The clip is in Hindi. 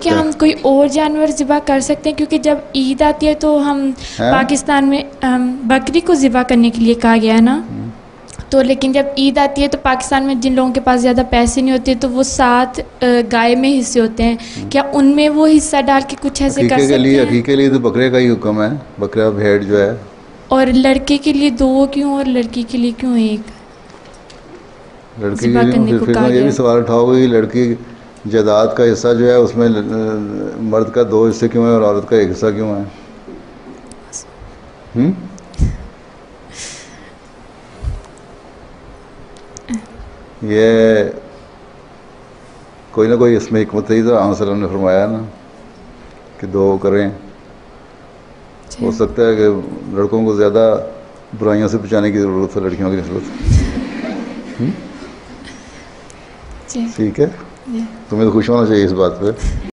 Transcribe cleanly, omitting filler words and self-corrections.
क्या हम कोई और जानवर ज़िबा कर सकते हैं? क्योंकि जब ईद आती है तो हम पाकिस्तान में बकरी को ज़िबा करने के लिए कहा गया है ना, तो लेकिन जब ईद आती है तो पाकिस्तान में जिन लोगों के पास ज़्यादा पैसे नहीं होते तो वो 7 गाय में हिस्से होते हैं, क्या उनमें वो हिस्सा डाल के कुछ ऐसे कर सकते हैं? अकीके के लिए तो बकरे का ही हुक्म है, बकरा भेड़ जो है। और लड़के के लिए 2 क्यों और लड़की के लिए क्यों 1? लड़की के लिए फिर ये भी सवाल उठाओगे कि लड़की जायदाद का हिस्सा जो है उसमें मर्द का 2 हिस्से क्यों है और औरत का 1 हिस्सा क्यों है? ये कोई ना कोई इसमें हिकमत ही तो आम ने फरमाया ना कि 2 करें। हो सकता है कि लड़कों को ज़्यादा बुराइयों से बचाने की ज़रूरत है लड़कियों की नस्बत। ठीक है, तुम्हें तो खुश होना चाहिए इस बात पे।